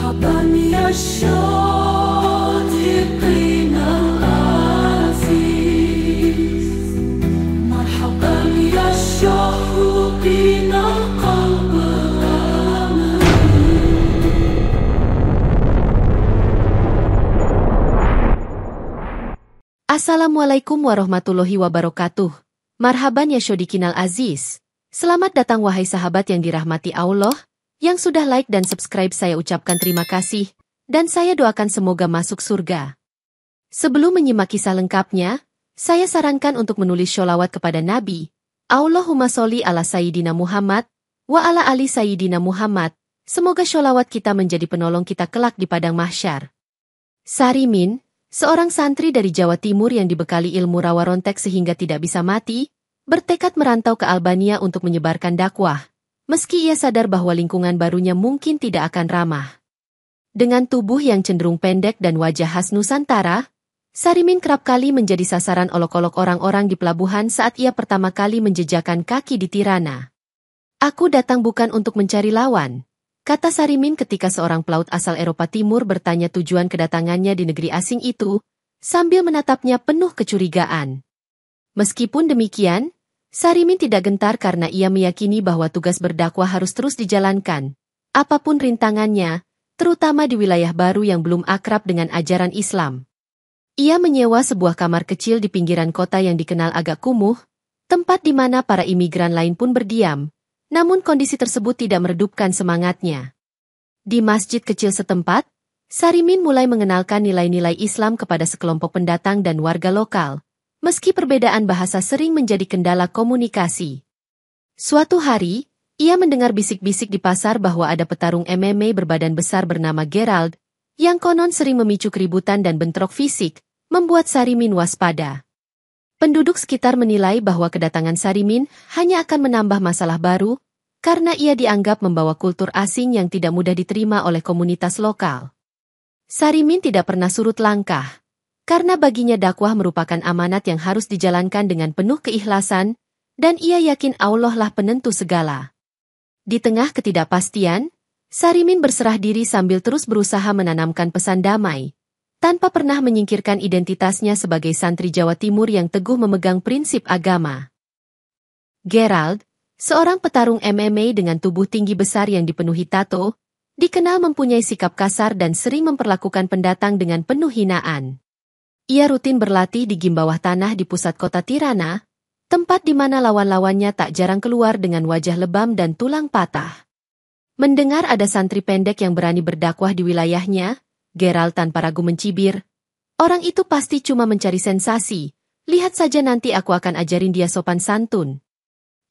مرحبا يا الشاطئين العزيز، مرحبا يا الشوقين القلب الأمين. Assalamualaikum warahmatullahi wabarakatuh. Marhaban ya Syodikinal Aziz. Selamat datang wahai sahabat yang dirahmati Allah. Yang sudah like dan subscribe saya ucapkan terima kasih, dan saya doakan semoga masuk surga. Sebelum menyimak kisah lengkapnya, saya sarankan untuk menulis sholawat kepada Nabi. Allahumma sholli ala Sayyidina Muhammad, wa ala ali Sayyidina Muhammad. Semoga sholawat kita menjadi penolong kita kelak di padang mahsyar. Sarimin, seorang santri dari Jawa Timur yang dibekali ilmu rawa rontek sehingga tidak bisa mati, bertekad merantau ke Albania untuk menyebarkan dakwah. Meski ia sadar bahwa lingkungan barunya mungkin tidak akan ramah. Dengan tubuh yang cenderung pendek dan wajah khas Nusantara, Sarimin kerap kali menjadi sasaran olok-olok orang-orang di pelabuhan saat ia pertama kali menjejakkan kaki di Tirana. "Aku datang bukan untuk mencari lawan," kata Sarimin ketika seorang pelaut asal Eropa Timur bertanya tujuan kedatangannya di negeri asing itu, sambil menatapnya penuh kecurigaan. Meskipun demikian, Sarimin tidak gentar karena ia meyakini bahwa tugas berdakwah harus terus dijalankan, apapun rintangannya, terutama di wilayah baru yang belum akrab dengan ajaran Islam. Ia menyewa sebuah kamar kecil di pinggiran kota yang dikenal agak kumuh, tempat di mana para imigran lain pun berdiam, namun kondisi tersebut tidak meredupkan semangatnya. Di masjid kecil setempat, Sarimin mulai mengenalkan nilai-nilai Islam kepada sekelompok pendatang dan warga lokal. Meski perbedaan bahasa sering menjadi kendala komunikasi. Suatu hari, ia mendengar bisik-bisik di pasar bahwa ada petarung MMA berbadan besar bernama Gerald, yang konon sering memicu keributan dan bentrok fisik, membuat Sarimin waspada. Penduduk sekitar menilai bahwa kedatangan Sarimin hanya akan menambah masalah baru, karena ia dianggap membawa kultur asing yang tidak mudah diterima oleh komunitas lokal. Sarimin tidak pernah surut langkah. Karena baginya dakwah merupakan amanat yang harus dijalankan dengan penuh keikhlasan, dan ia yakin Allah lah penentu segala. Di tengah ketidakpastian, Sarimin berserah diri sambil terus berusaha menanamkan pesan damai, tanpa pernah menyingkirkan identitasnya sebagai santri Jawa Timur yang teguh memegang prinsip agama. Gerald, seorang petarung MMA dengan tubuh tinggi besar yang dipenuhi tato, dikenal mempunyai sikap kasar dan sering memperlakukan pendatang dengan penuh hinaan. Ia rutin berlatih di gym bawah tanah di pusat kota Tirana, tempat di mana lawan-lawannya tak jarang keluar dengan wajah lebam dan tulang patah. Mendengar ada santri pendek yang berani berdakwah di wilayahnya, Gerald tanpa ragu mencibir, "Orang itu pasti cuma mencari sensasi, lihat saja nanti aku akan ajarin dia sopan santun."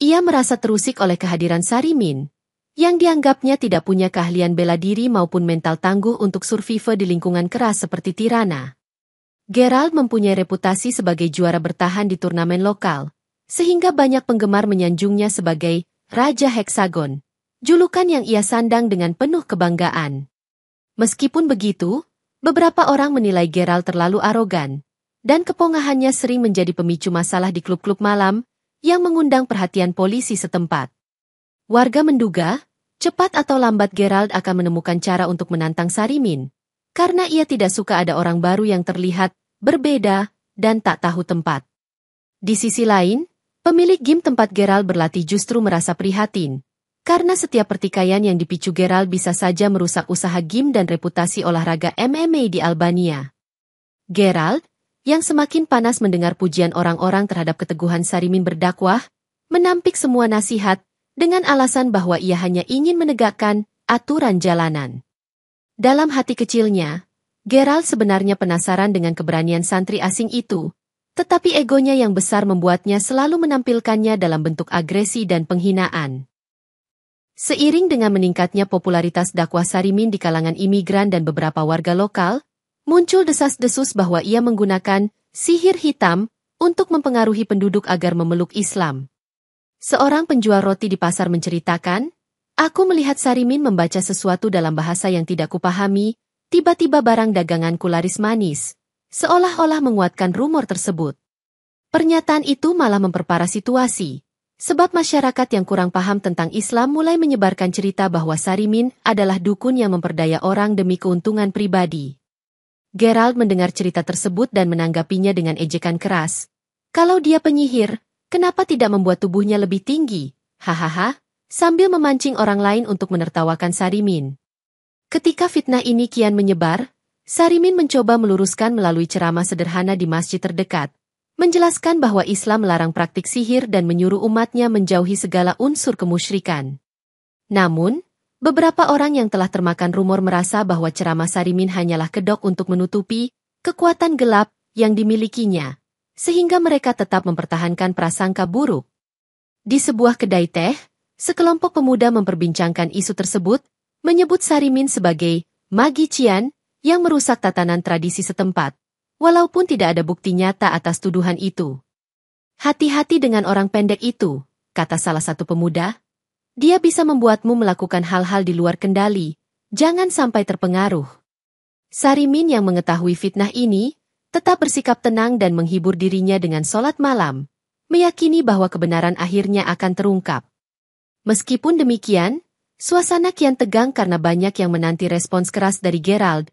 Ia merasa terusik oleh kehadiran Sarimin, yang dianggapnya tidak punya keahlian bela diri maupun mental tangguh untuk survive di lingkungan keras seperti Tirana. Gerald mempunyai reputasi sebagai juara bertahan di turnamen lokal, sehingga banyak penggemar menyanjungnya sebagai Raja Heksagon, julukan yang ia sandang dengan penuh kebanggaan. Meskipun begitu, beberapa orang menilai Gerald terlalu arogan, dan kepongahannya sering menjadi pemicu masalah di klub-klub malam yang mengundang perhatian polisi setempat. Warga menduga, cepat atau lambat Gerald akan menemukan cara untuk menantang Sarimin, karena ia tidak suka ada orang baru yang terlihat berbeda dan tak tahu tempat. Di sisi lain, pemilik gym tempat Gerald berlatih justru merasa prihatin, karena setiap pertikaian yang dipicu Gerald bisa saja merusak usaha gym dan reputasi olahraga MMA di Albania. Gerald, yang semakin panas mendengar pujian orang-orang terhadap keteguhan Sarimin berdakwah, menampik semua nasihat dengan alasan bahwa ia hanya ingin menegakkan aturan jalanan. Dalam hati kecilnya, Gerald sebenarnya penasaran dengan keberanian santri asing itu, tetapi egonya yang besar membuatnya selalu menampilkannya dalam bentuk agresi dan penghinaan. Seiring dengan meningkatnya popularitas dakwah Sarimin di kalangan imigran dan beberapa warga lokal, muncul desas-desus bahwa ia menggunakan sihir hitam untuk mempengaruhi penduduk agar memeluk Islam. Seorang penjual roti di pasar menceritakan, "Aku melihat Sarimin membaca sesuatu dalam bahasa yang tidak kupahami, tiba-tiba barang daganganku laris manis, seolah-olah menguatkan rumor tersebut." Pernyataan itu malah memperparah situasi, Sebab masyarakat yang kurang paham tentang Islam mulai menyebarkan cerita bahwa Sarimin adalah dukun yang memperdaya orang demi keuntungan pribadi. Gerald mendengar cerita tersebut dan menanggapinya dengan ejekan keras. Kalau dia penyihir, kenapa tidak membuat tubuhnya lebih tinggi? Hahaha, sambil memancing orang lain untuk menertawakan Sarimin. Ketika fitnah ini kian menyebar, Sarimin mencoba meluruskan melalui ceramah sederhana di masjid terdekat, menjelaskan bahwa Islam melarang praktik sihir dan menyuruh umatnya menjauhi segala unsur kemusyrikan. Namun, beberapa orang yang telah termakan rumor merasa bahwa ceramah Sarimin hanyalah kedok untuk menutupi kekuatan gelap yang dimilikinya, sehingga mereka tetap mempertahankan prasangka buruk. Di sebuah kedai teh, sekelompok pemuda memperbincangkan isu tersebut, menyebut Sarimin sebagai magician yang merusak tatanan tradisi setempat. Walaupun tidak ada bukti nyata atas tuduhan itu. Hati-hati dengan orang pendek itu, kata salah satu pemuda. Dia bisa membuatmu melakukan hal-hal di luar kendali, jangan sampai terpengaruh. Sarimin yang mengetahui fitnah ini, tetap bersikap tenang dan menghibur dirinya dengan sholat malam, meyakini bahwa kebenaran akhirnya akan terungkap. Meskipun demikian, suasana kian tegang karena banyak yang menanti respons keras dari Gerald,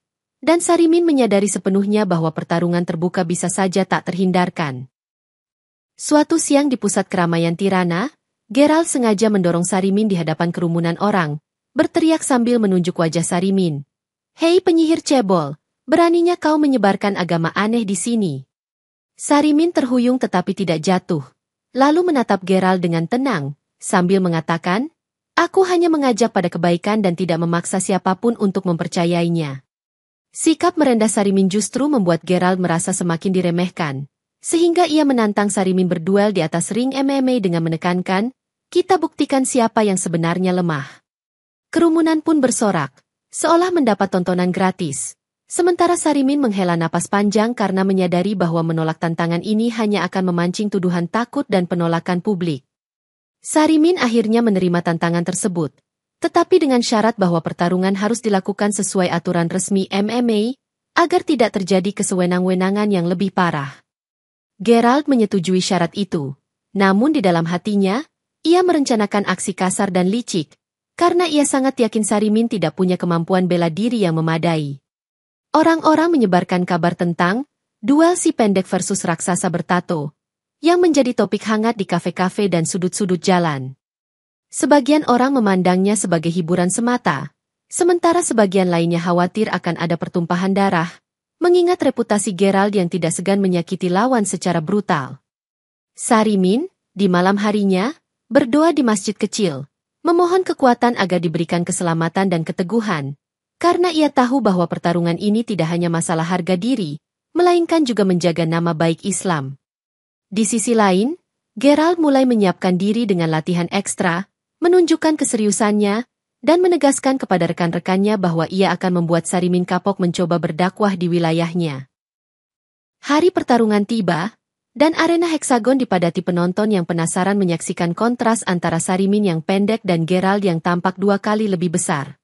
dan Sarimin menyadari sepenuhnya bahwa pertarungan terbuka bisa saja tak terhindarkan. Suatu siang di pusat keramaian Tirana, Gerald sengaja mendorong Sarimin di hadapan kerumunan orang, berteriak sambil menunjuk wajah Sarimin. Hei penyihir cebol, beraninya kau menyebarkan agama aneh di sini. Sarimin terhuyung tetapi tidak jatuh, lalu menatap Gerald dengan tenang, sambil mengatakan, aku hanya mengajak pada kebaikan dan tidak memaksa siapapun untuk mempercayainya. Sikap merendah Sarimin justru membuat Gerald merasa semakin diremehkan, sehingga ia menantang Sarimin berduel di atas ring MMA dengan menekankan, kita buktikan siapa yang sebenarnya lemah. Kerumunan pun bersorak, seolah mendapat tontonan gratis. Sementara Sarimin menghela napas panjang karena menyadari bahwa menolak tantangan ini hanya akan memancing tuduhan takut dan penolakan publik. Sarimin akhirnya menerima tantangan tersebut. Tetapi dengan syarat bahwa pertarungan harus dilakukan sesuai aturan resmi MMA, agar tidak terjadi kesewenang-wenangan yang lebih parah. Gerald menyetujui syarat itu, namun di dalam hatinya, ia merencanakan aksi kasar dan licik, karena ia sangat yakin Sarimin tidak punya kemampuan bela diri yang memadai. Orang-orang menyebarkan kabar tentang duel si pendek versus raksasa bertato, yang menjadi topik hangat di kafe-kafe dan sudut-sudut jalan. Sebagian orang memandangnya sebagai hiburan semata, sementara sebagian lainnya khawatir akan ada pertumpahan darah, mengingat reputasi Gerald yang tidak segan menyakiti lawan secara brutal. Sarimin, di malam harinya, berdoa di masjid kecil, memohon kekuatan agar diberikan keselamatan dan keteguhan, karena ia tahu bahwa pertarungan ini tidak hanya masalah harga diri, melainkan juga menjaga nama baik Islam. Di sisi lain, Gerald mulai menyiapkan diri dengan latihan ekstra, menunjukkan keseriusannya, dan menegaskan kepada rekan-rekannya bahwa ia akan membuat Sarimin kapok mencoba berdakwah di wilayahnya. Hari pertarungan tiba, dan arena heksagon dipadati penonton yang penasaran menyaksikan kontras antara Sarimin yang pendek dan Gerald yang tampak 2 kali lebih besar.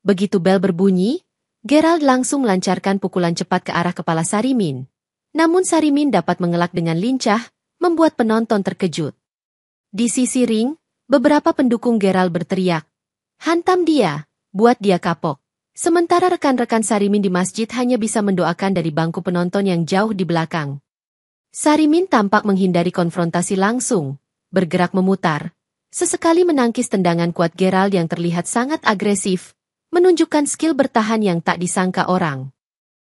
Begitu bel berbunyi, Gerald langsung melancarkan pukulan cepat ke arah kepala Sarimin. Namun Sarimin dapat mengelak dengan lincah, membuat penonton terkejut. Di sisi ring, beberapa pendukung Gerald berteriak, hantam dia, buat dia kapok. Sementara rekan-rekan Sarimin di masjid hanya bisa mendoakan dari bangku penonton yang jauh di belakang. Sarimin tampak menghindari konfrontasi langsung, bergerak memutar, sesekali menangkis tendangan kuat Gerald yang terlihat sangat agresif, menunjukkan skill bertahan yang tak disangka orang.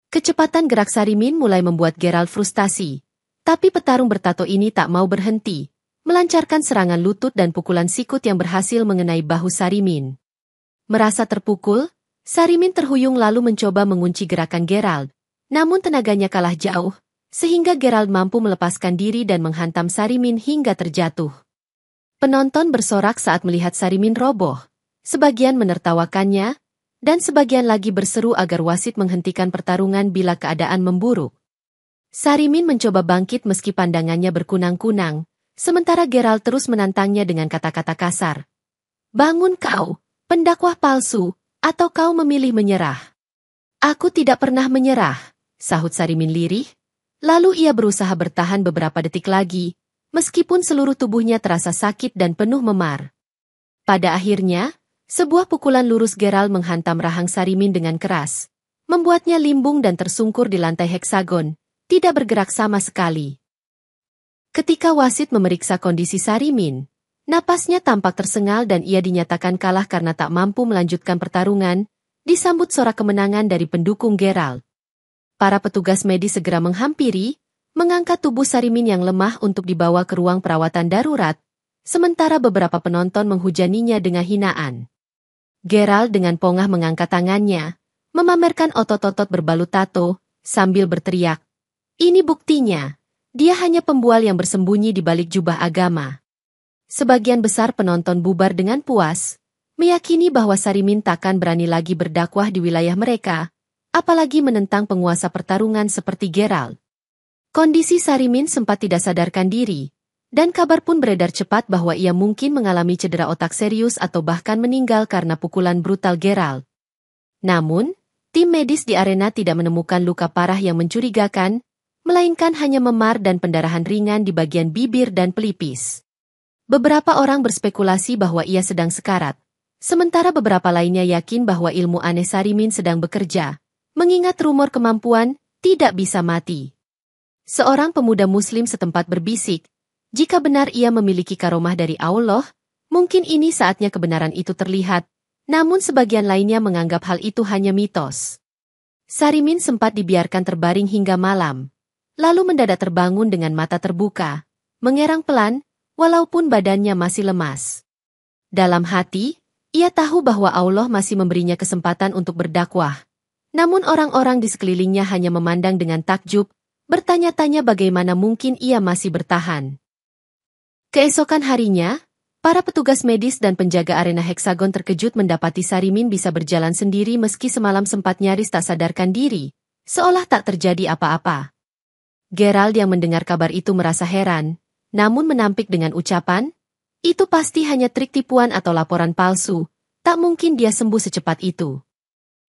Kecepatan gerak Sarimin mulai membuat Gerald frustasi, tapi petarung bertato ini tak mau berhenti, melancarkan serangan lutut dan pukulan sikut yang berhasil mengenai bahu Sarimin. Merasa terpukul, Sarimin terhuyung lalu mencoba mengunci gerakan Gerald, namun tenaganya kalah jauh, sehingga Gerald mampu melepaskan diri dan menghantam Sarimin hingga terjatuh. Penonton bersorak saat melihat Sarimin roboh, sebagian menertawakannya, dan sebagian lagi berseru agar wasit menghentikan pertarungan bila keadaan memburuk. Sarimin mencoba bangkit meski pandangannya berkunang-kunang, sementara Gerald terus menantangnya dengan kata-kata kasar. Bangun kau, pendakwah palsu, atau kau memilih menyerah? Aku tidak pernah menyerah, sahut Sarimin lirih. Lalu ia berusaha bertahan beberapa detik lagi, meskipun seluruh tubuhnya terasa sakit dan penuh memar. Pada akhirnya, sebuah pukulan lurus Gerald menghantam rahang Sarimin dengan keras, membuatnya limbung dan tersungkur di lantai heksagon, tidak bergerak sama sekali. Ketika wasit memeriksa kondisi Sarimin, napasnya tampak tersengal dan ia dinyatakan kalah karena tak mampu melanjutkan pertarungan, disambut sorak kemenangan dari pendukung Gerald. Para petugas medis segera menghampiri, mengangkat tubuh Sarimin yang lemah untuk dibawa ke ruang perawatan darurat, sementara beberapa penonton menghujaninya dengan hinaan. Gerald dengan pongah mengangkat tangannya, memamerkan otot-otot berbalut tato, sambil berteriak, "Ini buktinya, dia hanya pembual yang bersembunyi di balik jubah agama." Sebagian besar penonton bubar dengan puas, meyakini bahwa Sarimin takkan berani lagi berdakwah di wilayah mereka, apalagi menentang penguasa pertarungan seperti Gerald. Kondisi Sarimin sempat tidak sadarkan diri, dan kabar pun beredar cepat bahwa ia mungkin mengalami cedera otak serius atau bahkan meninggal karena pukulan brutal Gerald. Namun, tim medis di arena tidak menemukan luka parah yang mencurigakan, melainkan hanya memar dan pendarahan ringan di bagian bibir dan pelipis. Beberapa orang berspekulasi bahwa ia sedang sekarat, sementara beberapa lainnya yakin bahwa ilmu aneh Sarimin sedang bekerja, mengingat rumor kemampuan tidak bisa mati. Seorang pemuda muslim setempat berbisik, jika benar ia memiliki karomah dari Allah, mungkin ini saatnya kebenaran itu terlihat, namun sebagian lainnya menganggap hal itu hanya mitos. Sarimin sempat dibiarkan terbaring hingga malam, lalu mendadak terbangun dengan mata terbuka, mengerang pelan, walaupun badannya masih lemas. Dalam hati, ia tahu bahwa Allah masih memberinya kesempatan untuk berdakwah. Namun orang-orang di sekelilingnya hanya memandang dengan takjub, bertanya-tanya bagaimana mungkin ia masih bertahan. Keesokan harinya, para petugas medis dan penjaga arena heksagon terkejut mendapati Sarimin bisa berjalan sendiri meski semalam sempat nyaris tak sadarkan diri, seolah tak terjadi apa-apa. Gerald yang mendengar kabar itu merasa heran, namun menampik dengan ucapan, "Itu pasti hanya trik tipuan atau laporan palsu, tak mungkin dia sembuh secepat itu."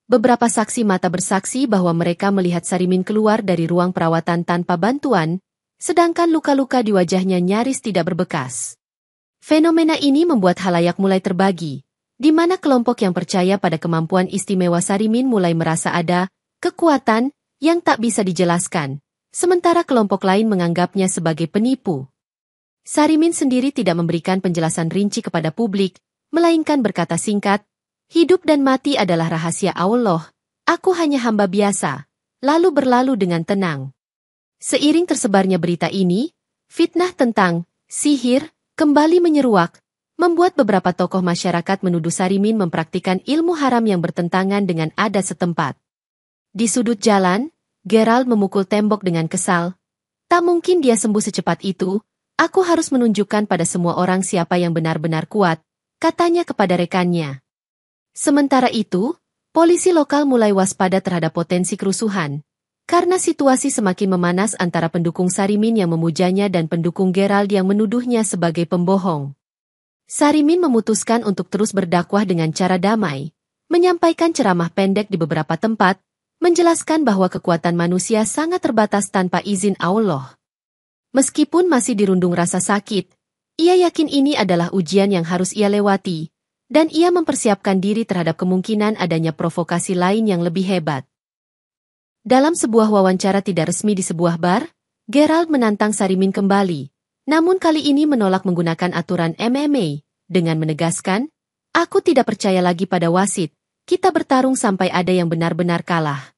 Beberapa saksi mata bersaksi bahwa mereka melihat Sarimin keluar dari ruang perawatan tanpa bantuan, sedangkan luka-luka di wajahnya nyaris tidak berbekas. Fenomena ini membuat halayak mulai terbagi, di mana kelompok yang percaya pada kemampuan istimewa Sarimin mulai merasa ada kekuatan yang tak bisa dijelaskan, sementara kelompok lain menganggapnya sebagai penipu. Sarimin sendiri tidak memberikan penjelasan rinci kepada publik, melainkan berkata singkat, "Hidup dan mati adalah rahasia Allah, aku hanya hamba biasa," lalu berlalu dengan tenang. Seiring tersebarnya berita ini, fitnah tentang sihir kembali menyeruak, membuat beberapa tokoh masyarakat menuduh Sarimin mempraktikkan ilmu haram yang bertentangan dengan adat setempat. Di sudut jalan, Gerald memukul tembok dengan kesal. "Tak mungkin dia sembuh secepat itu, aku harus menunjukkan pada semua orang siapa yang benar-benar kuat," katanya kepada rekannya. Sementara itu, polisi lokal mulai waspada terhadap potensi kerusuhan, karena situasi semakin memanas antara pendukung Sarimin yang memujanya dan pendukung Gerald yang menuduhnya sebagai pembohong. Sarimin memutuskan untuk terus berdakwah dengan cara damai, menyampaikan ceramah pendek di beberapa tempat, menjelaskan bahwa kekuatan manusia sangat terbatas tanpa izin Allah. Meskipun masih dirundung rasa sakit, ia yakin ini adalah ujian yang harus ia lewati, dan ia mempersiapkan diri terhadap kemungkinan adanya provokasi lain yang lebih hebat. Dalam sebuah wawancara tidak resmi di sebuah bar, Gerald menantang Sarimin kembali, namun kali ini menolak menggunakan aturan MMA, dengan menegaskan, "Aku tidak percaya lagi pada wasit, kita bertarung sampai ada yang benar-benar kalah."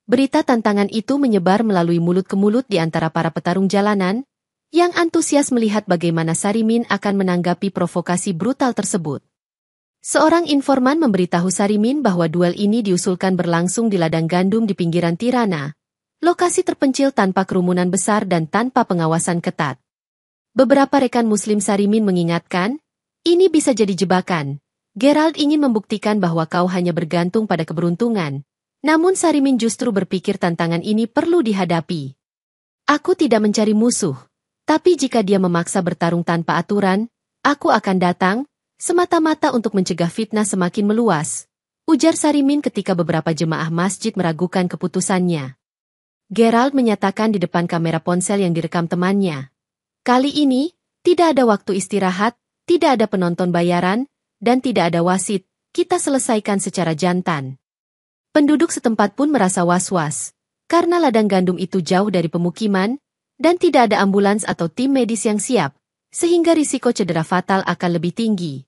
Berita tantangan itu menyebar melalui mulut ke mulut di antara para petarung jalanan, yang antusias melihat bagaimana Sarimin akan menanggapi provokasi brutal tersebut. Seorang informan memberitahu Sarimin bahwa duel ini diusulkan berlangsung di ladang gandum di pinggiran Tirana, lokasi terpencil tanpa kerumunan besar dan tanpa pengawasan ketat. Beberapa rekan muslim Sarimin mengingatkan, "Ini bisa jadi jebakan. Gerald ingin membuktikan bahwa kau hanya bergantung pada keberuntungan." Namun Sarimin justru berpikir tantangan ini perlu dihadapi. "Aku tidak mencari musuh, tapi jika dia memaksa bertarung tanpa aturan, aku akan datang, semata-mata untuk mencegah fitnah semakin meluas," ujar Sarimin ketika beberapa jemaah masjid meragukan keputusannya. Gerald menyatakan di depan kamera ponsel yang direkam temannya, Kali ini, tidak ada waktu istirahat, tidak ada penonton bayaran, dan tidak ada wasit, kita selesaikan secara jantan. Penduduk setempat pun merasa was-was, karena ladang gandum itu jauh dari pemukiman, dan tidak ada ambulans atau tim medis yang siap, sehingga risiko cedera fatal akan lebih tinggi.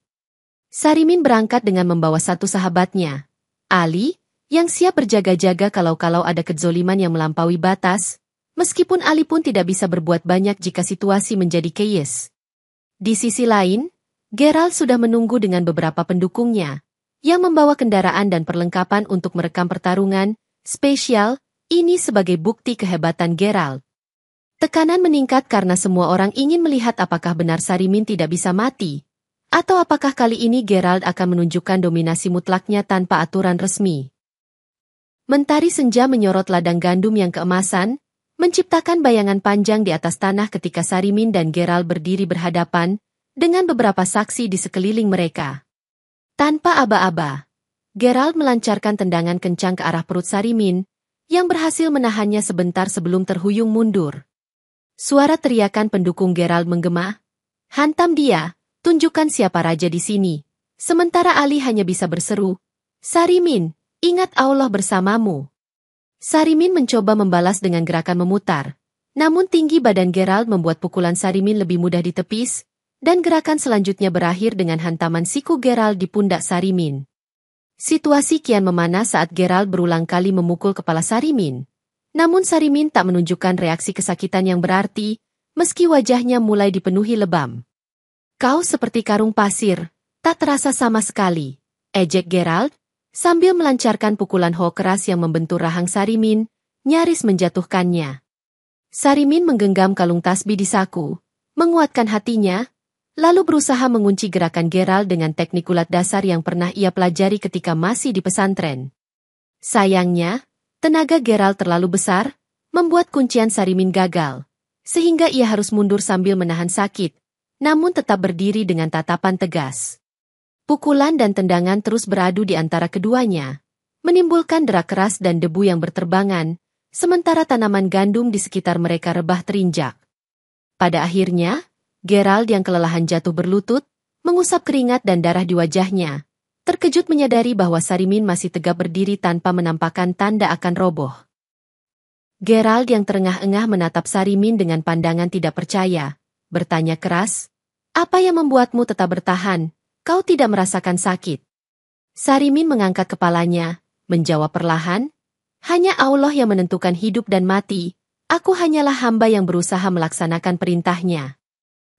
Sarimin berangkat dengan membawa satu sahabatnya, Ali, yang siap berjaga-jaga kalau ada kezoliman yang melampaui batas, meskipun Ali pun tidak bisa berbuat banyak jika situasi menjadi chaos. Di sisi lain, Gerald sudah menunggu dengan beberapa pendukungnya, yang membawa kendaraan dan perlengkapan untuk merekam pertarungan spesial ini sebagai bukti kehebatan Gerald. Tekanan meningkat karena semua orang ingin melihat apakah benar Sarimin tidak bisa mati, atau apakah kali ini Gerald akan menunjukkan dominasi mutlaknya tanpa aturan resmi. Mentari senja menyorot ladang gandum yang keemasan, menciptakan bayangan panjang di atas tanah ketika Sarimin dan Gerald berdiri berhadapan, dengan beberapa saksi di sekeliling mereka. Tanpa aba-aba, Gerald melancarkan tendangan kencang ke arah perut Sarimin, yang berhasil menahannya sebentar sebelum terhuyung mundur. Suara teriakan pendukung Gerald menggema, "Hantam dia, tunjukkan siapa raja di sini." Sementara Ali hanya bisa berseru, "Sarimin, ingat Allah bersamamu." Sarimin mencoba membalas dengan gerakan memutar, namun tinggi badan Gerald membuat pukulan Sarimin lebih mudah ditepis, dan gerakan selanjutnya berakhir dengan hantaman siku Gerald di pundak Sarimin. Situasi kian memanas saat Gerald berulang kali memukul kepala Sarimin. Namun Sarimin tak menunjukkan reaksi kesakitan yang berarti, meski wajahnya mulai dipenuhi lebam. "Kau seperti karung pasir, tak terasa sama sekali," ejek Gerald, sambil melancarkan pukulan ho keras yang membentur rahang Sarimin, nyaris menjatuhkannya. Sarimin menggenggam kalung tasbih di saku, menguatkan hatinya, lalu berusaha mengunci gerakan Gerald dengan teknik gulat dasar yang pernah ia pelajari ketika masih di pesantren. Sayangnya, tenaga Gerald terlalu besar, membuat kuncian Sarimin gagal, sehingga ia harus mundur sambil menahan sakit, namun tetap berdiri dengan tatapan tegas. Pukulan dan tendangan terus beradu di antara keduanya, menimbulkan derak keras dan debu yang berterbangan, sementara tanaman gandum di sekitar mereka rebah terinjak. Pada akhirnya, Gerald yang kelelahan jatuh berlutut, mengusap keringat dan darah di wajahnya, terkejut menyadari bahwa Sarimin masih tegap berdiri tanpa menampakkan tanda akan roboh. Gerald yang terengah-engah menatap Sarimin dengan pandangan tidak percaya, bertanya keras, "Apa yang membuatmu tetap bertahan? Kau tidak merasakan sakit?" Sarimin mengangkat kepalanya, menjawab perlahan, "Hanya Allah yang menentukan hidup dan mati, aku hanyalah hamba yang berusaha melaksanakan perintahnya."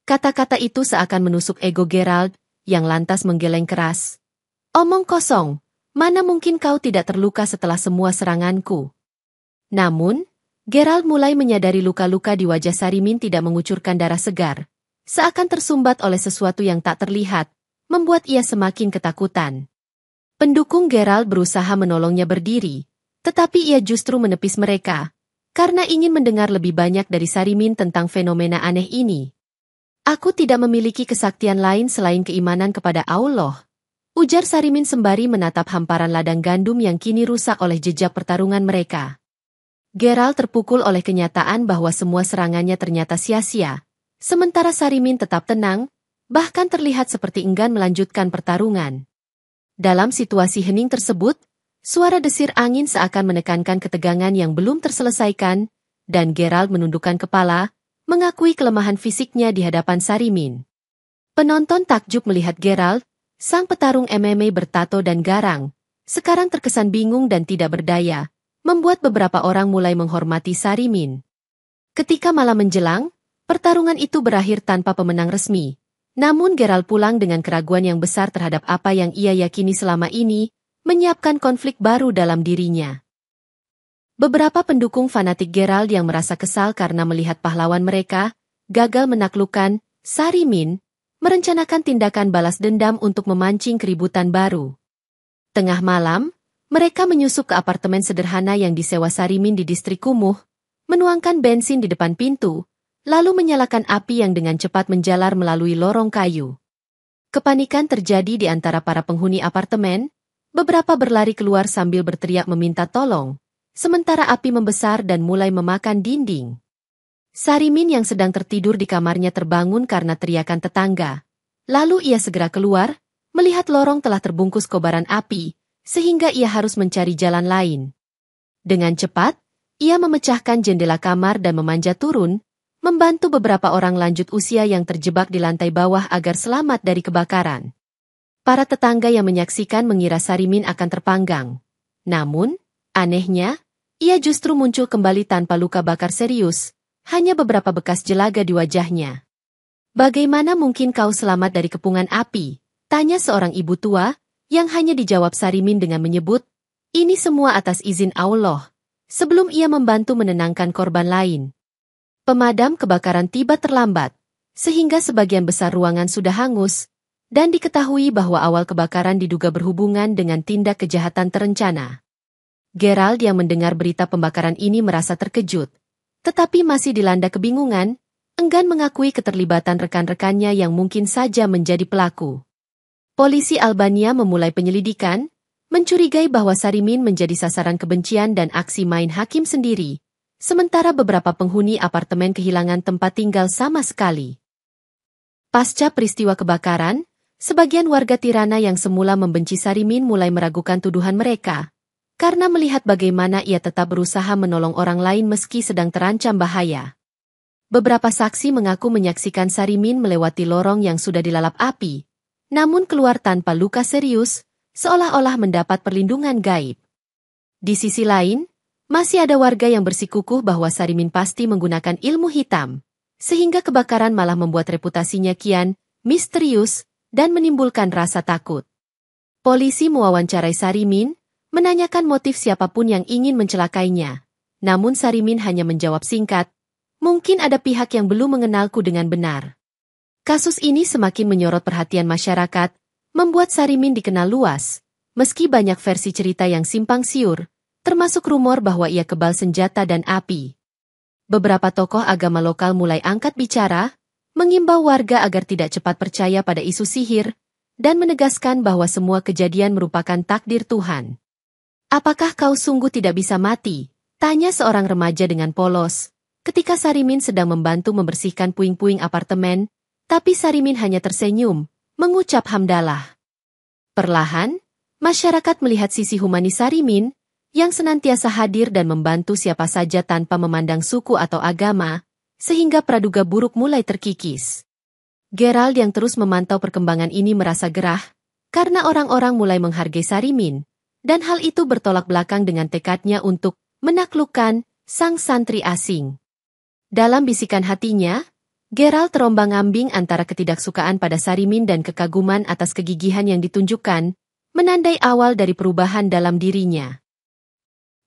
Kata-kata itu seakan menusuk ego Gerald, yang lantas menggeleng keras. "Omong kosong, mana mungkin kau tidak terluka setelah semua seranganku?" Namun, Gerald mulai menyadari luka-luka di wajah Sarimin tidak mengucurkan darah segar, seakan tersumbat oleh sesuatu yang tak terlihat, membuat ia semakin ketakutan. Pendukung Gerald berusaha menolongnya berdiri, tetapi ia justru menepis mereka, karena ingin mendengar lebih banyak dari Sarimin tentang fenomena aneh ini. "Aku tidak memiliki kesaktian lain selain keimanan kepada Allah," ujar Sarimin sembari menatap hamparan ladang gandum yang kini rusak oleh jejak pertarungan mereka. Gerald terpukul oleh kenyataan bahwa semua serangannya ternyata sia-sia, sementara Sarimin tetap tenang, bahkan terlihat seperti enggan melanjutkan pertarungan. Dalam situasi hening tersebut, suara desir angin seakan menekankan ketegangan yang belum terselesaikan, dan Gerald menundukkan kepala, mengakui kelemahan fisiknya di hadapan Sarimin. Penonton takjub melihat Gerald, sang petarung MMA bertato dan garang, sekarang terkesan bingung dan tidak berdaya, membuat beberapa orang mulai menghormati Sarimin. Ketika malam menjelang, pertarungan itu berakhir tanpa pemenang resmi. Namun Gerald pulang dengan keraguan yang besar terhadap apa yang ia yakini selama ini, menyiapkan konflik baru dalam dirinya. Beberapa pendukung fanatik Gerald yang merasa kesal karena melihat pahlawan mereka gagal menaklukkan Sarimin, merencanakan tindakan balas dendam untuk memancing keributan baru. Tengah malam, mereka menyusup ke apartemen sederhana yang disewa Sarimin di distrik kumuh, menuangkan bensin di depan pintu, lalu menyalakan api yang dengan cepat menjalar melalui lorong kayu. Kepanikan terjadi di antara para penghuni apartemen, beberapa berlari keluar sambil berteriak meminta tolong, sementara api membesar dan mulai memakan dinding. Sarimin yang sedang tertidur di kamarnya terbangun karena teriakan tetangga. Lalu ia segera keluar, melihat lorong telah terbungkus kobaran api, sehingga ia harus mencari jalan lain. Dengan cepat, ia memecahkan jendela kamar dan memanjat turun, membantu beberapa orang lanjut usia yang terjebak di lantai bawah agar selamat dari kebakaran. Para tetangga yang menyaksikan mengira Sarimin akan terpanggang. Namun, anehnya, ia justru muncul kembali tanpa luka bakar serius, hanya beberapa bekas jelaga di wajahnya. "Bagaimana mungkin kau selamat dari kepungan api?" tanya seorang ibu tua, yang hanya dijawab Sarimin dengan menyebut, "Ini semua atas izin Allah," sebelum ia membantu menenangkan korban lain. Pemadam kebakaran tiba terlambat, sehingga sebagian besar ruangan sudah hangus, dan diketahui bahwa awal kebakaran diduga berhubungan dengan tindak kejahatan terencana. Gerald yang mendengar berita pembakaran ini merasa terkejut, tetapi masih dilanda kebingungan, enggan mengakui keterlibatan rekan-rekannya yang mungkin saja menjadi pelaku. Polisi Albania memulai penyelidikan, mencurigai bahwa Sarimin menjadi sasaran kebencian dan aksi main hakim sendiri, sementara beberapa penghuni apartemen kehilangan tempat tinggal sama sekali. Pasca peristiwa kebakaran, sebagian warga Tirana yang semula membenci Sarimin mulai meragukan tuduhan mereka, karena melihat bagaimana ia tetap berusaha menolong orang lain meski sedang terancam bahaya. Beberapa saksi mengaku menyaksikan Sarimin melewati lorong yang sudah dilalap api, namun keluar tanpa luka serius, seolah-olah mendapat perlindungan gaib. Di sisi lain, masih ada warga yang bersikukuh bahwa Sarimin pasti menggunakan ilmu hitam, sehingga kebakaran malah membuat reputasinya kian misterius dan menimbulkan rasa takut. Polisi mewawancarai Sarimin, menanyakan motif siapapun yang ingin mencelakainya, namun Sarimin hanya menjawab singkat, "Mungkin ada pihak yang belum mengenalku dengan benar." Kasus ini semakin menyorot perhatian masyarakat, membuat Sarimin dikenal luas, meski banyak versi cerita yang simpang siur, termasuk rumor bahwa ia kebal senjata dan api. Beberapa tokoh agama lokal mulai angkat bicara, mengimbau warga agar tidak cepat percaya pada isu sihir, dan menegaskan bahwa semua kejadian merupakan takdir Tuhan. "Apakah kau sungguh tidak bisa mati?" tanya seorang remaja dengan polos, ketika Sarimin sedang membantu membersihkan puing-puing apartemen, tapi Sarimin hanya tersenyum, mengucap hamdalah. Perlahan, masyarakat melihat sisi humanis Sarimin, yang senantiasa hadir dan membantu siapa saja tanpa memandang suku atau agama, sehingga praduga buruk mulai terkikis. Gerald yang terus memantau perkembangan ini merasa gerah, karena orang-orang mulai menghargai Sarimin, dan hal itu bertolak belakang dengan tekadnya untuk menaklukkan sang santri asing. Dalam bisikan hatinya, Gerald terombang-ambing antara ketidaksukaan pada Sarimin dan kekaguman atas kegigihan yang ditunjukkan, menandai awal dari perubahan dalam dirinya.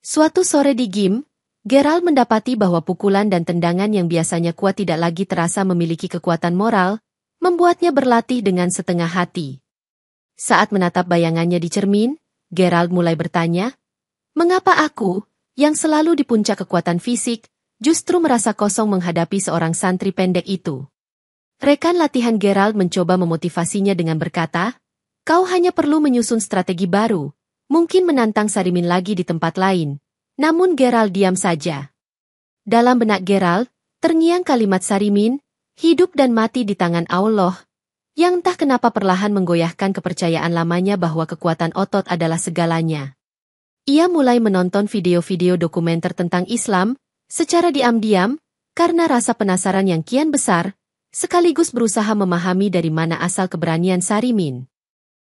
Suatu sore di gym, Gerald mendapati bahwa pukulan dan tendangan yang biasanya kuat tidak lagi terasa memiliki kekuatan moral, membuatnya berlatih dengan setengah hati. Saat menatap bayangannya di cermin, Gerald mulai bertanya, "Mengapa aku, yang selalu di puncak kekuatan fisik, justru merasa kosong menghadapi seorang santri pendek itu?" Rekan latihan Gerald mencoba memotivasinya dengan berkata, "Kau hanya perlu menyusun strategi baru, mungkin menantang Sarimin lagi di tempat lain." Namun Gerald diam saja. Dalam benak Gerald, terngiang kalimat Sarimin, "Hidup dan mati di tangan Allah," yang entah kenapa perlahan menggoyahkan kepercayaan lamanya bahwa kekuatan otot adalah segalanya. Ia mulai menonton video-video dokumenter tentang Islam, secara diam-diam, karena rasa penasaran yang kian besar, sekaligus berusaha memahami dari mana asal keberanian Sarimin.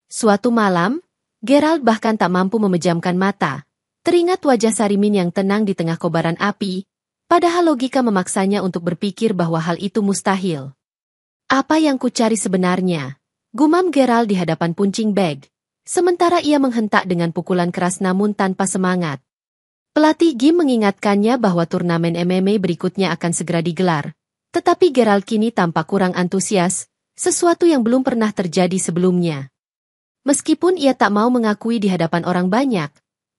Suatu malam, Gerald bahkan tak mampu memejamkan mata, teringat wajah Sarimin yang tenang di tengah kobaran api, padahal logika memaksanya untuk berpikir bahwa hal itu mustahil. "Apa yang kucari sebenarnya?" gumam Gerald di hadapan punching bag, sementara ia menghentak dengan pukulan keras namun tanpa semangat. Pelatih gym mengingatkannya bahwa turnamen MMA berikutnya akan segera digelar, tetapi Gerald kini tampak kurang antusias, sesuatu yang belum pernah terjadi sebelumnya. Meskipun ia tak mau mengakui di hadapan orang banyak,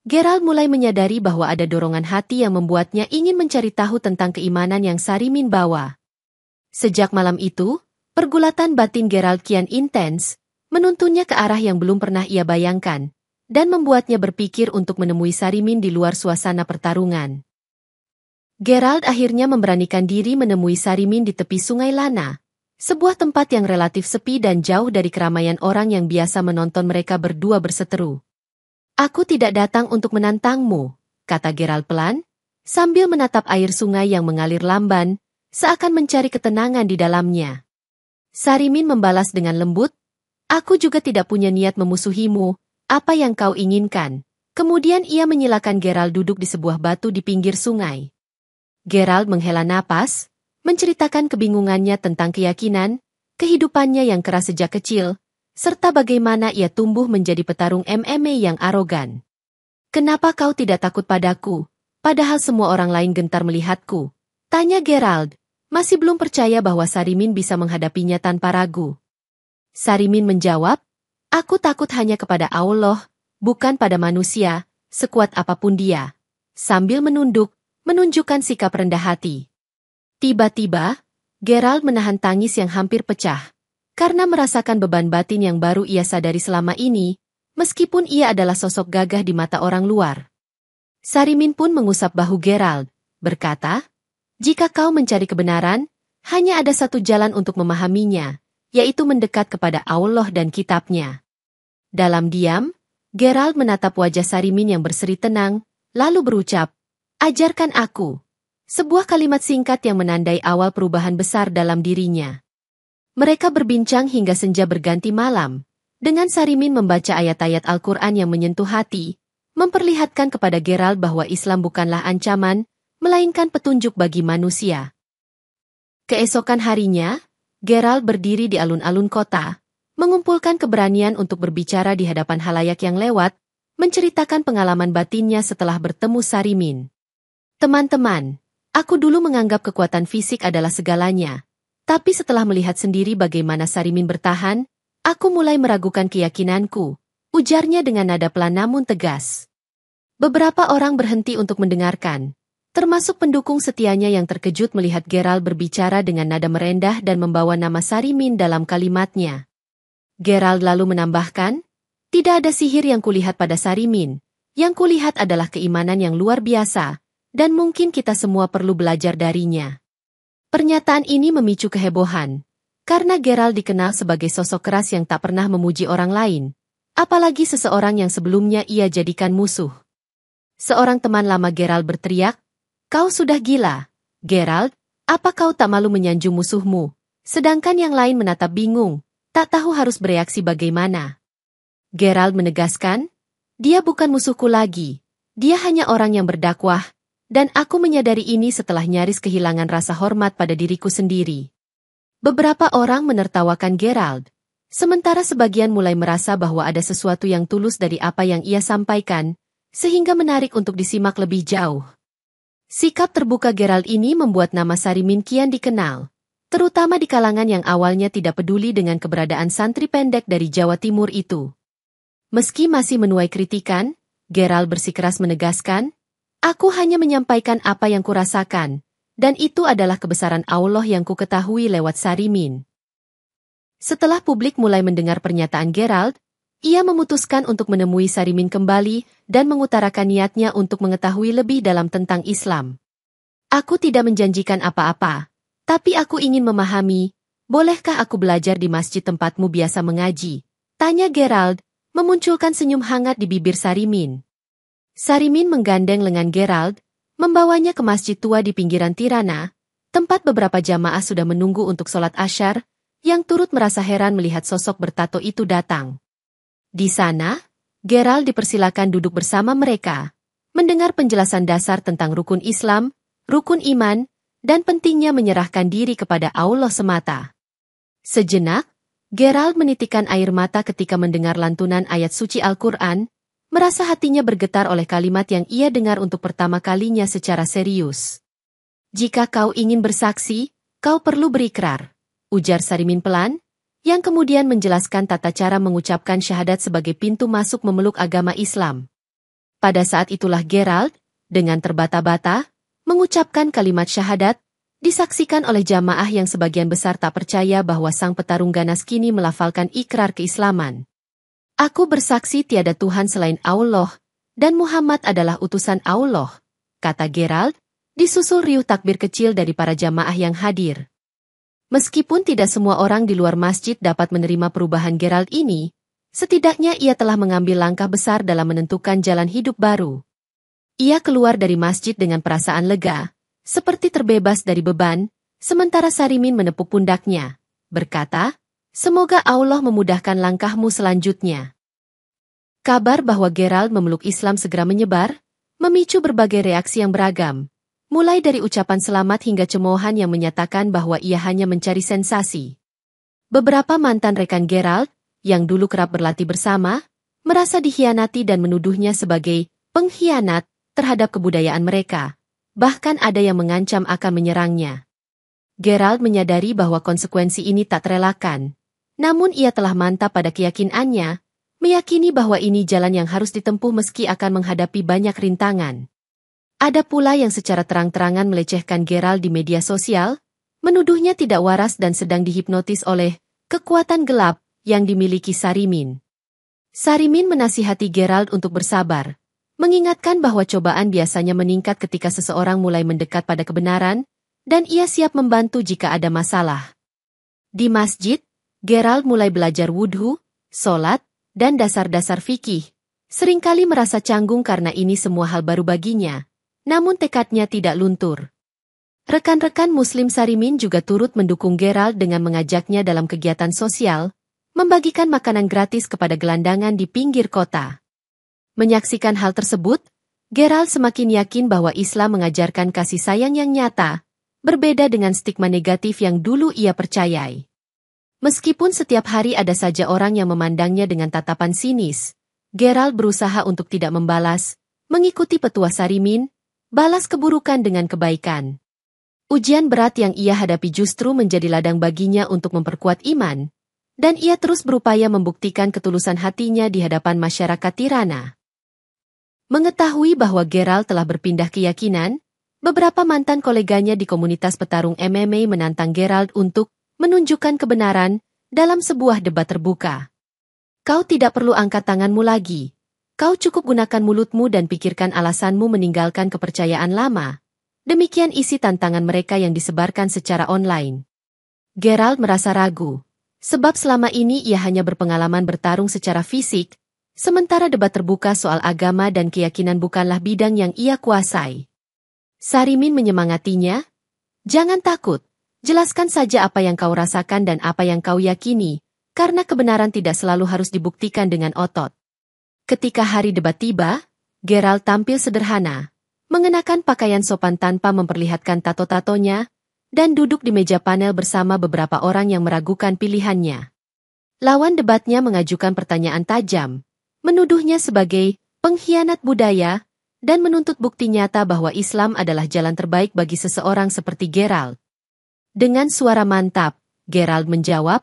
Gerald mulai menyadari bahwa ada dorongan hati yang membuatnya ingin mencari tahu tentang keimanan yang Sarimin bawa. Sejak malam itu, pergulatan batin Gerald kian intens, menuntunnya ke arah yang belum pernah ia bayangkan, dan membuatnya berpikir untuk menemui Sarimin di luar suasana pertarungan. Gerald akhirnya memberanikan diri menemui Sarimin di tepi Sungai Lana, sebuah tempat yang relatif sepi dan jauh dari keramaian orang yang biasa menonton mereka berdua berseteru. Aku tidak datang untuk menantangmu, kata Gerald pelan, sambil menatap air sungai yang mengalir lamban, seakan mencari ketenangan di dalamnya. Sarimin membalas dengan lembut, aku juga tidak punya niat memusuhimu, apa yang kau inginkan? Kemudian ia menyilakan Gerald duduk di sebuah batu di pinggir sungai. Gerald menghela napas, menceritakan kebingungannya tentang keyakinan, kehidupannya yang keras sejak kecil, serta bagaimana ia tumbuh menjadi petarung MMA yang arogan. Kenapa kau tidak takut padaku, padahal semua orang lain gentar melihatku? Tanya Gerald, masih belum percaya bahwa Sarimin bisa menghadapinya tanpa ragu. Sarimin menjawab, aku takut hanya kepada Allah, bukan pada manusia, sekuat apapun dia. Sambil menunduk, menunjukkan sikap rendah hati. Tiba-tiba, Gerald menahan tangis yang hampir pecah, karena merasakan beban batin yang baru ia sadari selama ini, meskipun ia adalah sosok gagah di mata orang luar. Sarimin pun mengusap bahu Gerald, berkata, jika kau mencari kebenaran, hanya ada satu jalan untuk memahaminya, yaitu mendekat kepada Allah dan kitabnya. Dalam diam, Gerald menatap wajah Sarimin yang berseri tenang, lalu berucap, ajarkan aku. Sebuah kalimat singkat yang menandai awal perubahan besar dalam dirinya. Mereka berbincang hingga senja berganti malam, dengan Sarimin membaca ayat-ayat Al-Quran yang menyentuh hati, memperlihatkan kepada Gerald bahwa Islam bukanlah ancaman, melainkan petunjuk bagi manusia. Keesokan harinya, Gerald berdiri di alun-alun kota, mengumpulkan keberanian untuk berbicara di hadapan halayak yang lewat, menceritakan pengalaman batinnya setelah bertemu Sarimin. Teman-teman, aku dulu menganggap kekuatan fisik adalah segalanya, tapi setelah melihat sendiri bagaimana Sarimin bertahan, aku mulai meragukan keyakinanku, ujarnya dengan nada pelan namun tegas. Beberapa orang berhenti untuk mendengarkan, termasuk pendukung setianya yang terkejut melihat Gerald berbicara dengan nada merendah dan membawa nama Sarimin dalam kalimatnya. Gerald lalu menambahkan, tidak ada sihir yang kulihat pada Sarimin, yang kulihat adalah keimanan yang luar biasa, dan mungkin kita semua perlu belajar darinya. Pernyataan ini memicu kehebohan, karena Gerald dikenal sebagai sosok keras yang tak pernah memuji orang lain, apalagi seseorang yang sebelumnya ia jadikan musuh. Seorang teman lama Gerald berteriak, kau sudah gila, Gerald, apa kau tak malu menyanjung musuhmu? Sedangkan yang lain menatap bingung, tak tahu harus bereaksi bagaimana. Gerald menegaskan, dia bukan musuhku lagi, dia hanya orang yang berdakwah, dan aku menyadari ini setelah nyaris kehilangan rasa hormat pada diriku sendiri. Beberapa orang menertawakan Gerald, sementara sebagian mulai merasa bahwa ada sesuatu yang tulus dari apa yang ia sampaikan, sehingga menarik untuk disimak lebih jauh. Sikap terbuka Gerald ini membuat nama Sarimin kian dikenal, terutama di kalangan yang awalnya tidak peduli dengan keberadaan santri pendek dari Jawa Timur itu. Meski masih menuai kritikan, Gerald bersikeras menegaskan, aku hanya menyampaikan apa yang kurasakan, dan itu adalah kebesaran Allah yang kuketahui lewat Sarimin. Setelah publik mulai mendengar pernyataan Gerald, ia memutuskan untuk menemui Sarimin kembali dan mengutarakan niatnya untuk mengetahui lebih dalam tentang Islam. Aku tidak menjanjikan apa-apa, tapi aku ingin memahami, bolehkah aku belajar di masjid tempatmu biasa mengaji? Tanya Gerald, memunculkan senyum hangat di bibir Sarimin. Sarimin menggandeng lengan Gerald, membawanya ke masjid tua di pinggiran Tirana, tempat beberapa jamaah sudah menunggu untuk sholat asyar, yang turut merasa heran melihat sosok bertato itu datang. Di sana, Gerald dipersilakan duduk bersama mereka, mendengar penjelasan dasar tentang rukun Islam, rukun iman, dan pentingnya menyerahkan diri kepada Allah semata. Sejenak, Gerald menitikkan air mata ketika mendengar lantunan ayat suci Al-Quran, merasa hatinya bergetar oleh kalimat yang ia dengar untuk pertama kalinya secara serius. Jika kau ingin bersaksi, kau perlu berikrar, ujar Sarimin pelan, yang kemudian menjelaskan tata cara mengucapkan syahadat sebagai pintu masuk memeluk agama Islam. Pada saat itulah Gerald, dengan terbata-bata, mengucapkan kalimat syahadat, disaksikan oleh jamaah yang sebagian besar tak percaya bahwa sang petarung ganas kini melafalkan ikrar keislaman. Aku bersaksi tiada Tuhan selain Allah, dan Muhammad adalah utusan Allah, kata Gerald, Disusul riuh takbir kecil dari para jamaah yang hadir. Meskipun tidak semua orang di luar masjid dapat menerima perubahan Gerald ini, setidaknya ia telah mengambil langkah besar dalam menentukan jalan hidup baru. Ia keluar dari masjid dengan perasaan lega, seperti terbebas dari beban, sementara Sarimin menepuk pundaknya, berkata, "Semoga Allah memudahkan langkahmu selanjutnya." Kabar bahwa Gerald memeluk Islam segera menyebar, memicu berbagai reaksi yang beragam. Mulai dari ucapan selamat hingga cemoohan yang menyatakan bahwa ia hanya mencari sensasi. Beberapa mantan rekan Gerald, yang dulu kerap berlatih bersama, merasa dikhianati dan menuduhnya sebagai pengkhianat terhadap kebudayaan mereka. Bahkan ada yang mengancam akan menyerangnya. Gerald menyadari bahwa konsekuensi ini tak terelakkan. Namun ia telah mantap pada keyakinannya, meyakini bahwa ini jalan yang harus ditempuh meski akan menghadapi banyak rintangan. Ada pula yang secara terang-terangan melecehkan Gerald di media sosial, menuduhnya tidak waras dan sedang dihipnotis oleh kekuatan gelap yang dimiliki Sarimin. Sarimin menasihati Gerald untuk bersabar, mengingatkan bahwa cobaan biasanya meningkat ketika seseorang mulai mendekat pada kebenaran, dan ia siap membantu jika ada masalah. Di masjid, Gerald mulai belajar wudhu, sholat, dan dasar-dasar fikih. Seringkali merasa canggung karena ini semua hal baru baginya. Namun tekadnya tidak luntur. Rekan-rekan Muslim Sarimin juga turut mendukung Gerald dengan mengajaknya dalam kegiatan sosial, membagikan makanan gratis kepada gelandangan di pinggir kota. Menyaksikan hal tersebut, Gerald semakin yakin bahwa Islam mengajarkan kasih sayang yang nyata, berbeda dengan stigma negatif yang dulu ia percayai. Meskipun setiap hari ada saja orang yang memandangnya dengan tatapan sinis, Gerald berusaha untuk tidak membalas, mengikuti petua Sarimin, balas keburukan dengan kebaikan. Ujian berat yang ia hadapi justru menjadi ladang baginya untuk memperkuat iman, dan ia terus berupaya membuktikan ketulusan hatinya di hadapan masyarakat Tirana. Mengetahui bahwa Gerald telah berpindah keyakinan, beberapa mantan koleganya di komunitas petarung MMA menantang Gerald untuk menunjukkan kebenaran dalam sebuah debat terbuka. "Kau tidak perlu angkat tanganmu lagi. Kau cukup gunakan mulutmu dan pikirkan alasanmu meninggalkan kepercayaan lama." Demikian isi tantangan mereka yang disebarkan secara online. Gerald merasa ragu, sebab selama ini ia hanya berpengalaman bertarung secara fisik, sementara debat terbuka soal agama dan keyakinan bukanlah bidang yang ia kuasai. Sarimin menyemangatinya, "Jangan takut, jelaskan saja apa yang kau rasakan dan apa yang kau yakini, karena kebenaran tidak selalu harus dibuktikan dengan otot." Ketika hari debat tiba, Gerald tampil sederhana, mengenakan pakaian sopan tanpa memperlihatkan tato-tatonya, dan duduk di meja panel bersama beberapa orang yang meragukan pilihannya. Lawan debatnya mengajukan pertanyaan tajam, menuduhnya sebagai pengkhianat budaya, dan menuntut bukti nyata bahwa Islam adalah jalan terbaik bagi seseorang seperti Gerald. Dengan suara mantap, Gerald menjawab,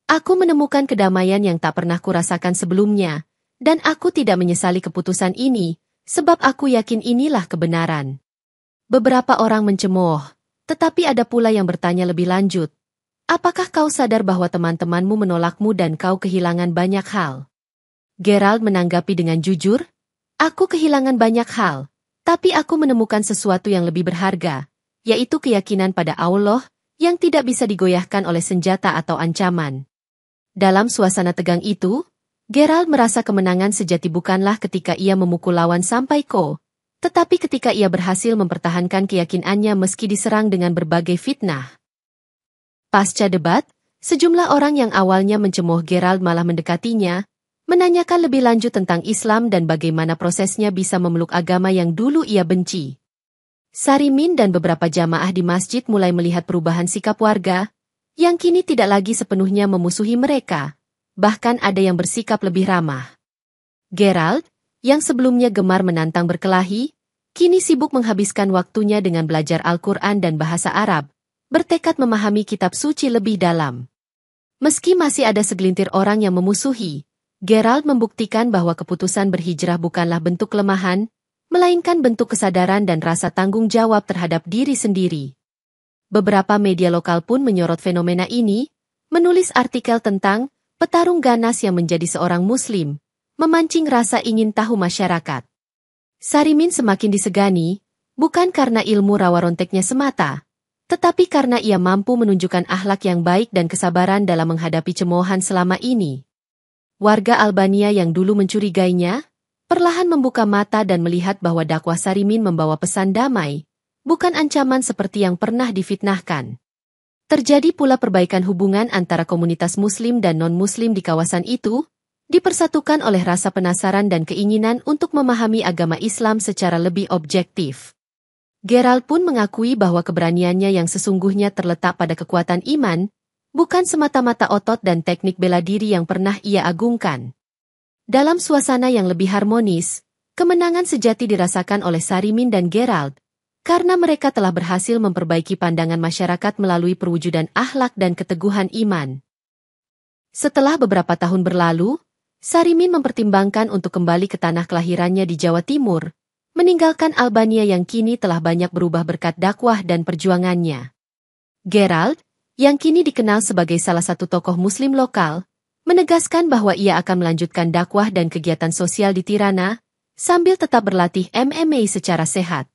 "Aku menemukan kedamaian yang tak pernah kurasakan sebelumnya, dan aku tidak menyesali keputusan ini, sebab aku yakin inilah kebenaran." Beberapa orang mencemooh, tetapi ada pula yang bertanya lebih lanjut, "Apakah kau sadar bahwa teman-temanmu menolakmu dan kau kehilangan banyak hal?" Gerald menanggapi dengan jujur, "Aku kehilangan banyak hal, tapi aku menemukan sesuatu yang lebih berharga, yaitu keyakinan pada Allah, yang tidak bisa digoyahkan oleh senjata atau ancaman." Dalam suasana tegang itu, Gerald merasa kemenangan sejati bukanlah ketika ia memukul lawan sampai KO, tetapi ketika ia berhasil mempertahankan keyakinannya meski diserang dengan berbagai fitnah. Pasca debat, sejumlah orang yang awalnya mencemooh Gerald malah mendekatinya, menanyakan lebih lanjut tentang Islam dan bagaimana prosesnya bisa memeluk agama yang dulu ia benci. Sarimin dan beberapa jamaah di masjid mulai melihat perubahan sikap warga, yang kini tidak lagi sepenuhnya memusuhi mereka. Bahkan ada yang bersikap lebih ramah. Gerald, yang sebelumnya gemar menantang berkelahi, kini sibuk menghabiskan waktunya dengan belajar Al-Quran dan bahasa Arab, bertekad memahami kitab suci lebih dalam. Meski masih ada segelintir orang yang memusuhi, Gerald membuktikan bahwa keputusan berhijrah bukanlah bentuk kelemahan, melainkan bentuk kesadaran dan rasa tanggung jawab terhadap diri sendiri. Beberapa media lokal pun menyorot fenomena ini, menulis artikel tentang petarung ganas yang menjadi seorang Muslim, memancing rasa ingin tahu masyarakat. Sarimin semakin disegani, bukan karena ilmu rawaronteknya semata, tetapi karena ia mampu menunjukkan akhlak yang baik dan kesabaran dalam menghadapi cemoohan selama ini. Warga Albania yang dulu mencurigainya, perlahan membuka mata dan melihat bahwa dakwah Sarimin membawa pesan damai, bukan ancaman seperti yang pernah difitnahkan. Terjadi pula perbaikan hubungan antara komunitas Muslim dan non-Muslim di kawasan itu, dipersatukan oleh rasa penasaran dan keinginan untuk memahami agama Islam secara lebih objektif. Gerald pun mengakui bahwa keberaniannya yang sesungguhnya terletak pada kekuatan iman, bukan semata-mata otot dan teknik bela diri yang pernah ia agungkan. Dalam suasana yang lebih harmonis, kemenangan sejati dirasakan oleh Sarimin dan Gerald, karena mereka telah berhasil memperbaiki pandangan masyarakat melalui perwujudan akhlak dan keteguhan iman. Setelah beberapa tahun berlalu, Sarimin mempertimbangkan untuk kembali ke tanah kelahirannya di Jawa Timur, meninggalkan Albania yang kini telah banyak berubah berkat dakwah dan perjuangannya. Gerald, yang kini dikenal sebagai salah satu tokoh Muslim lokal, menegaskan bahwa ia akan melanjutkan dakwah dan kegiatan sosial di Tirana, sambil tetap berlatih MMA secara sehat.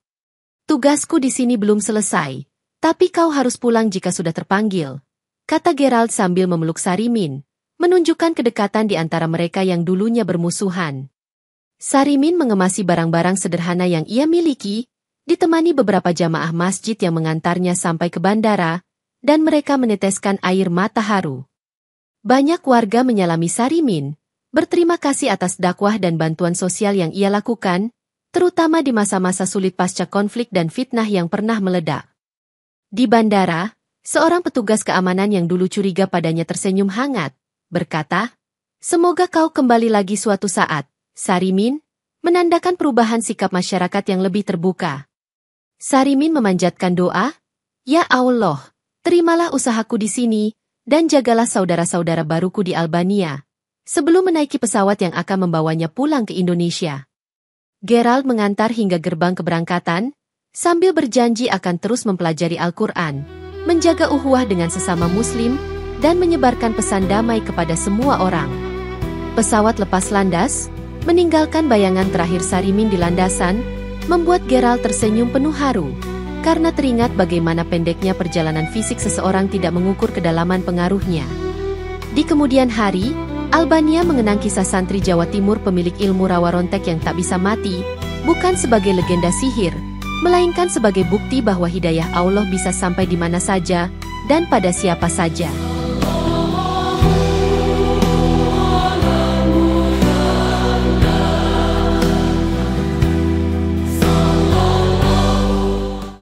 "Tugasku di sini belum selesai, tapi kau harus pulang jika sudah terpanggil," kata Gerald sambil memeluk Sarimin, menunjukkan kedekatan di antara mereka yang dulunya bermusuhan. Sarimin mengemasi barang-barang sederhana yang ia miliki, ditemani beberapa jamaah masjid yang mengantarnya sampai ke bandara, dan mereka meneteskan air mata haru. Banyak warga menyalami Sarimin, berterima kasih atas dakwah dan bantuan sosial yang ia lakukan, terutama di masa-masa sulit pasca konflik dan fitnah yang pernah meledak. Di bandara, seorang petugas keamanan yang dulu curiga padanya tersenyum hangat, berkata, "Semoga kau kembali lagi suatu saat, Sarimin," menandakan perubahan sikap masyarakat yang lebih terbuka. Sarimin memanjatkan doa, "Ya Allah, terimalah usahaku di sini, dan jagalah saudara-saudara baruku di Albania," sebelum menaiki pesawat yang akan membawanya pulang ke Indonesia. Gerald mengantar hingga gerbang keberangkatan, sambil berjanji akan terus mempelajari Al-Quran, menjaga ukhuwah dengan sesama Muslim, dan menyebarkan pesan damai kepada semua orang. Pesawat lepas landas, meninggalkan bayangan terakhir Sarimin di landasan, membuat Gerald tersenyum penuh haru, karena teringat bagaimana pendeknya perjalanan fisik seseorang tidak mengukur kedalaman pengaruhnya. Di kemudian hari, Albania mengenang kisah santri Jawa Timur pemilik ilmu rawarontek yang tak bisa mati, bukan sebagai legenda sihir, melainkan sebagai bukti bahwa hidayah Allah bisa sampai di mana saja, dan pada siapa saja.